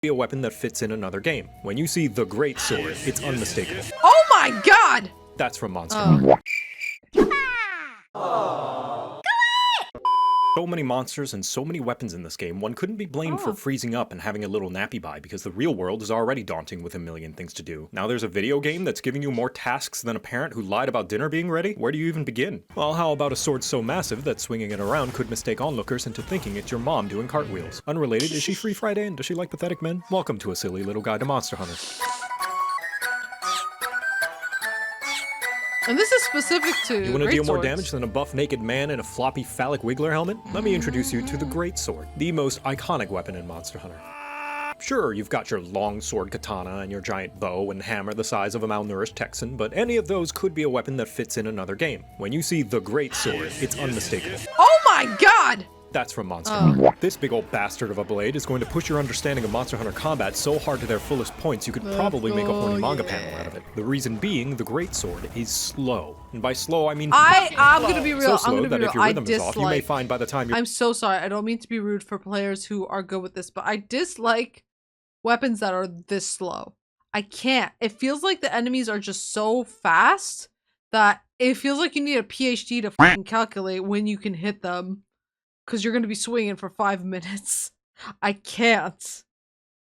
be a weapon that fits in another game. When you see the greatsword, it's unmistakable. Oh my god! That's from Monster Hunter. So many monsters and so many weapons in this game, one couldn't be blamed for freezing up and having a little nappy buy because the real world is already daunting with a million things to do. Now there's a video game that's giving you more tasks than a parent who lied about dinner being ready? Where do you even begin? Well, how about a sword so massive that swinging it around could mistake onlookers into thinking it's your mom doing cartwheels? Unrelated, is she free Friday and does she like pathetic men? Welcome to a silly little guide to Monster Hunter. And this is specific to You want to deal more greatswords. damage than a buff naked man in a floppy phallic wiggler helmet? Let me introduce you to the greatsword, the most iconic weapon in Monster Hunter. Sure, you've got your long sword katana and your giant bow and hammer the size of a malnourished Texan, but any of those could be a weapon that fits in another game. When you see the greatsword, it's unmistakable. Oh my god! That's from Monster Hunter. This big old bastard of a blade is going to push your understanding of Monster Hunter combat so hard to their fullest points you could probably make a horny manga panel out of it. The reason being, the greatsword is slow. And by slow, I mean I'm gonna be real. so slow that if your rhythm is off, you may find by the time you're— I'm so sorry. I don't mean to be rude for players who are good with this, but I dislike weapons that are this slow. I can't. It feels like the enemies are just so fast that it feels like you need a PhD to fucking calculate when you can hit them. Because you're going to be swinging for 5 minutes. I can't.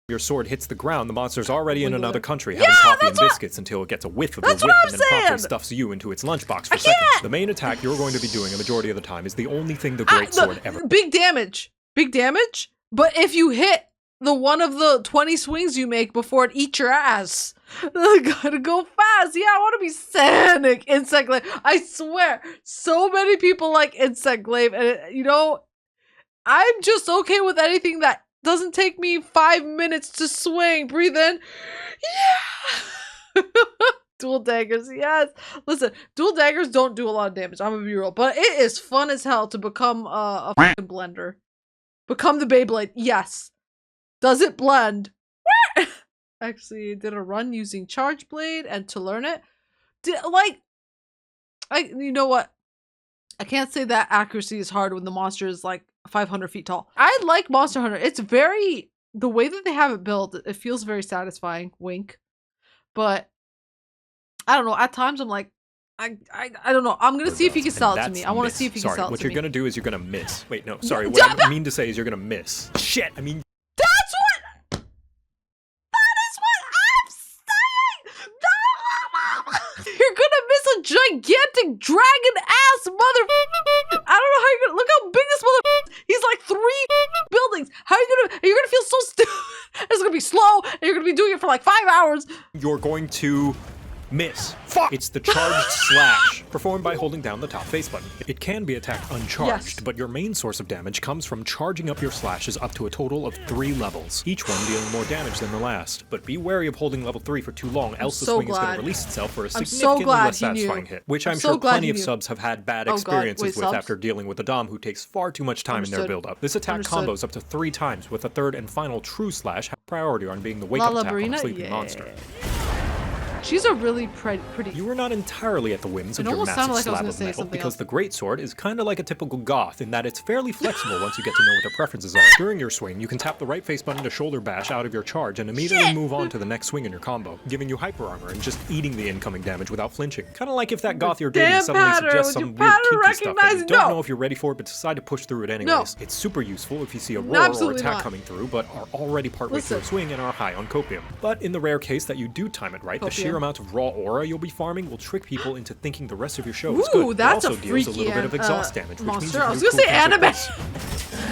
Your sword hits the ground, the monster's already in another country having coffee and biscuits until it gets a whiff of your whip and then promptly stuffs you into its lunchbox for seconds. The main attack you're going to be doing a majority of the time is the only thing the greatsword ever— Big damage. Big damage? But if you hit the one of the 20 swings you make before it eats your ass. Gotta go fast. Yeah, I want to be Sonic. Insect Glaive. I swear, so many people like Insect Glaive. And, you know, I'm just okay with anything that doesn't take me 5 minutes to swing. Breathe in. Yeah. Dual daggers, yes. Listen, dual daggers don't do a lot of damage. I'm gonna be real. But it is fun as hell to become a fucking blender. Become the Beyblade. Yes. Does it blend? Actually, did a run using Charge Blade and to learn it. You know what? I can't say that accuracy is hard when the monster is like 500 feet tall. I like Monster Hunter. It's very, the way that they have it built, it feels very satisfying. Wink. But I don't know. At times I'm like, I don't know. I'm gonna see if he can sell it to me. I want to see if he can sell it to me. What you're gonna do is you're gonna miss. Wait, no, sorry. What I mean to say is you're gonna miss. Shit, I mean— That is what I'm saying! You're gonna miss a gigantic dragon ass mother— I don't know how you're gonna— look how big this mother— he's like 3 buildings. How are you gonna— you're gonna feel so stupid. It's gonna be slow and you're gonna be doing it for like 5 hours. You're going to miss. Fuck! It's the charged slash, performed by holding down the top face button. It can be attacked uncharged, but your main source of damage comes from charging up your slashes up to a total of 3 levels, each one dealing more damage than the last. But be wary of holding level 3 for too long, else the swing is going to release itself for a significantly less satisfying hit, which I'm sure plenty of subs have had bad experiences with after dealing with a dom who takes far too much time in their build-up. This attack combos up to 3 times, with a third and final true slash have priority on being the wake-up attack on a sleeping monster. She's a really pretty— You are not entirely at the whims of your massive slab of metal, because the greatsword is kinda like a typical goth in that it's fairly flexible once you get to know what their preferences are. During your swing, you can tap the right face button to shoulder bash out of your charge and immediately move on to the next swing in your combo, giving you hyper armor and just eating the incoming damage without flinching. Kinda like if that goth you're dating suddenly suggests some weird kinky stuff and you don't know if you're ready for it but decide to push through it anyways. It's super useful if you see a roar or attack coming through but are already partway through a swing and are high on copium. But in the rare case that you do time it right, the sheer amount of raw aura you'll be farming will trick people into thinking the rest of your show is good. That's it also a deals a little bit of exhaust damage, which means I was gonna say anime.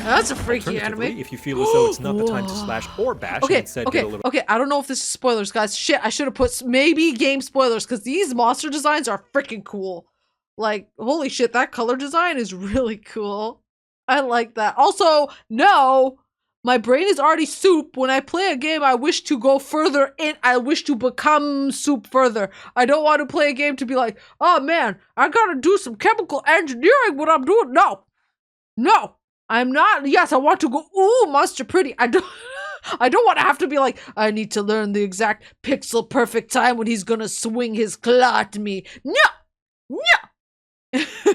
That's a freaky anime. If you feel as though it's not the time to slash or bash, and instead get a little— Okay, I don't know if this is spoilers, guys. Shit, I should have put maybe game spoilers because these monster designs are freaking cool. Like, holy shit, that color design is really cool. I like that. Also, no. My brain is already soup. When I play a game, I wish to go further in. I wish to become soup further. I don't want to play a game to be like, oh man, I gotta do some chemical engineering when I'm doing— No, I'm not. Yes, I want to go, ooh, Monster Pretty. I don't want to have to be like, I need to learn the exact pixel perfect time when he's gonna swing his claw at me. No.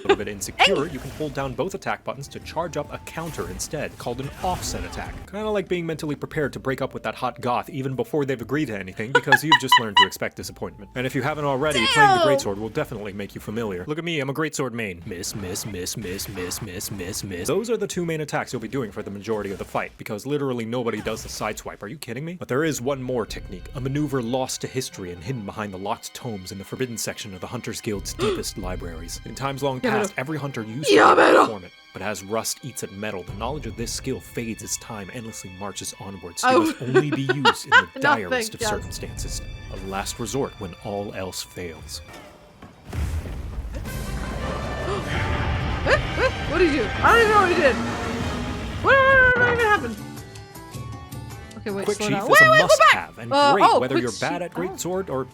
little bit insecure, you can hold down both attack buttons to charge up a counter instead, called an offset attack. Kinda like being mentally prepared to break up with that hot goth even before they've agreed to anything, because you've just learned to expect disappointment. And if you haven't already, playing the greatsword will definitely make you familiar. Look at me, I'm a greatsword main. Miss, miss, miss, miss, miss, miss, miss, miss. Those are the two main attacks you'll be doing for the majority of the fight, because literally nobody does the sideswipe. Are you kidding me? But there is one more technique, a maneuver lost to history and hidden behind the locked tomes in the forbidden section of the Hunters Guild's deepest libraries. In times long past, every hunter used to perform it. But as rust eats at metal, the knowledge of this skill fades as time endlessly marches onwards. It must only be used in the direst of circumstances. A last resort when all else fails. What did you do? I don't even know what he did. What even happened? Okay, wait, Quick slow Sheath down. is a Wait, must-have, and great whether quick you're bad sheath. at greatsword or...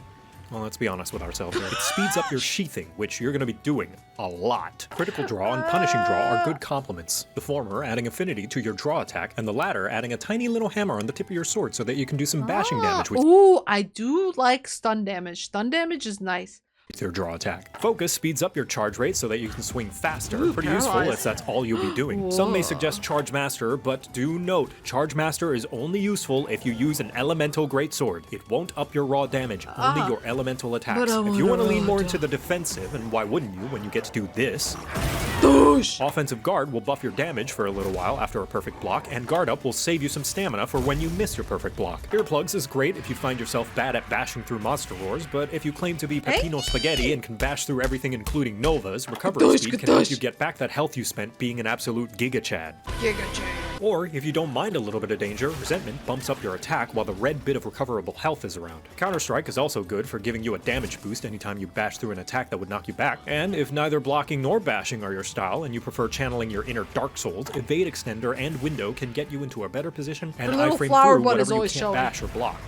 Well, let's be honest with ourselves here. It speeds up your sheathing, which you're going to be doing a lot. Critical draw and punishing draw are good complements. The former adding affinity to your draw attack, and the latter adding a tiny little hammer on the tip of your sword so that you can do some bashing damage with Ooh, I do like stun damage. Stun damage is nice. your draw attack. Focus speeds up your charge rate so that you can swing faster. Ooh, Pretty paralyzed. useful if that's all you'll be doing. Some may suggest Charge Master, but do note, Charge Master is only useful if you use an elemental greatsword. It won't up your raw damage, only your elemental attacks. If you want to lean more into the defensive, and why wouldn't you when you get to do this? Offensive Guard will buff your damage for a little while after a perfect block, and Guard Up will save you some stamina for when you miss your perfect block. Earplugs is great if you find yourself bad at bashing through monster roars, but if you claim to be Peppino Spaghetti and can bash through everything including Novas, recovery speed can help you get back that health you spent being an absolute Giga Chad. Or, if you don't mind a little bit of danger, Resentment bumps up your attack while the red bit of recoverable health is around. Counter-Strike is also good for giving you a damage boost anytime you bash through an attack that would knock you back. And if neither blocking nor bashing are your style and you prefer channeling your inner Dark Souls, Evade Extender and Window can get you into a better position and iframe through whatever you can't bash or block.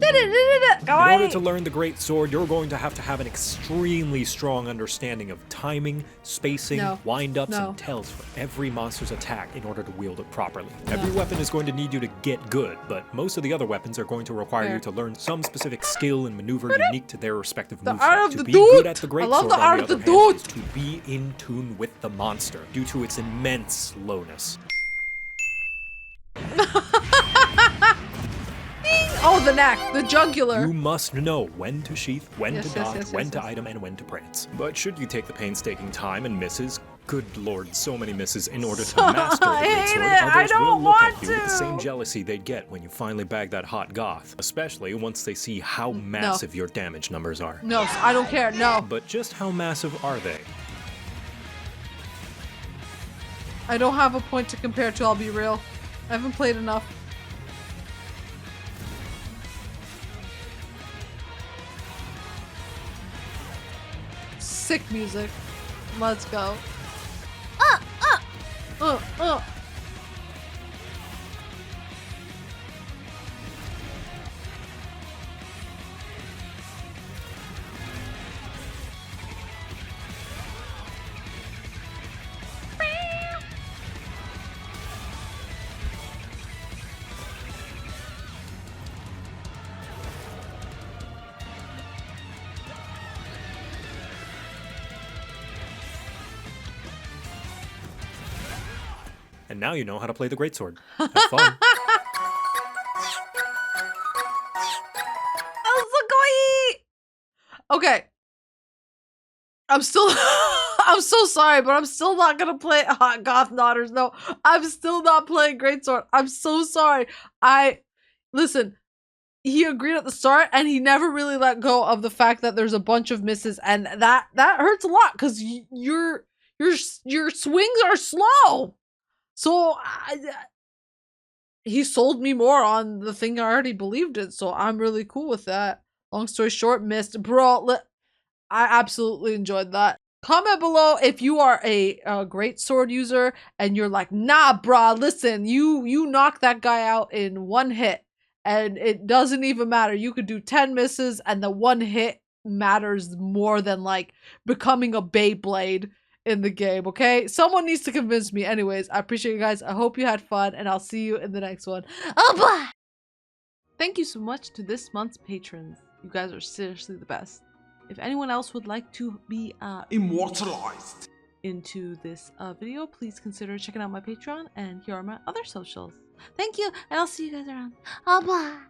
In order to learn the Great Sword, you're going to have an extremely strong understanding of timing, spacing, wind-ups, and tells for every monster's attack in order to wield it properly. Every weapon is going to need you to get good, but most of the other weapons are going to require you to learn some specific skill and maneuver unique to their respective moveset. To be good at the Great Sword, on the other hand, is to be in tune with the monster, due to its immense slowness. Oh, the neck, the jugular. You must know when to sheath, when to dodge, when to item, and when to prance. But should you take the painstaking time and misses, good lord, so many misses, in order to master the Great Sword, others will look at you with the same jealousy they'd get when you finally bag that hot goth. Especially once they see how massive your damage numbers are. No, I don't care, no. But just how massive are they? I don't have a point to compare to, I'll be real. I haven't played enough. Sick music. Let's go. And now you know how to play the Greatsword. Have fun. Okay. I'm still I'm so sorry, but I'm still not gonna play Hot Goth Nodders. No, I'm still not playing Greatsword. I'm so sorry. Listen, he agreed at the start and he never really let go of the fact that there's a bunch of misses, and that hurts a lot because your swings are slow. So he sold me more on the thing I already believed in, so I'm really cool with that. Long story short, missed. Bro, I absolutely enjoyed that. Comment below if you are a great sword user and you're like, nah, brah, listen, you knock that guy out in one hit and it doesn't even matter. You could do 10 misses and the one hit matters more than like becoming a Beyblade in the game, okay? Someone needs to convince me. Anyways, I appreciate you guys. I hope you had fun, and I'll see you in the next one. Oh, bye! Thank you so much to this month's patrons. You guys are seriously the best. If anyone else would like to be immortalized into this video, please consider checking out my Patreon, and here are my other socials. Thank you, and I'll see you guys around. Bye.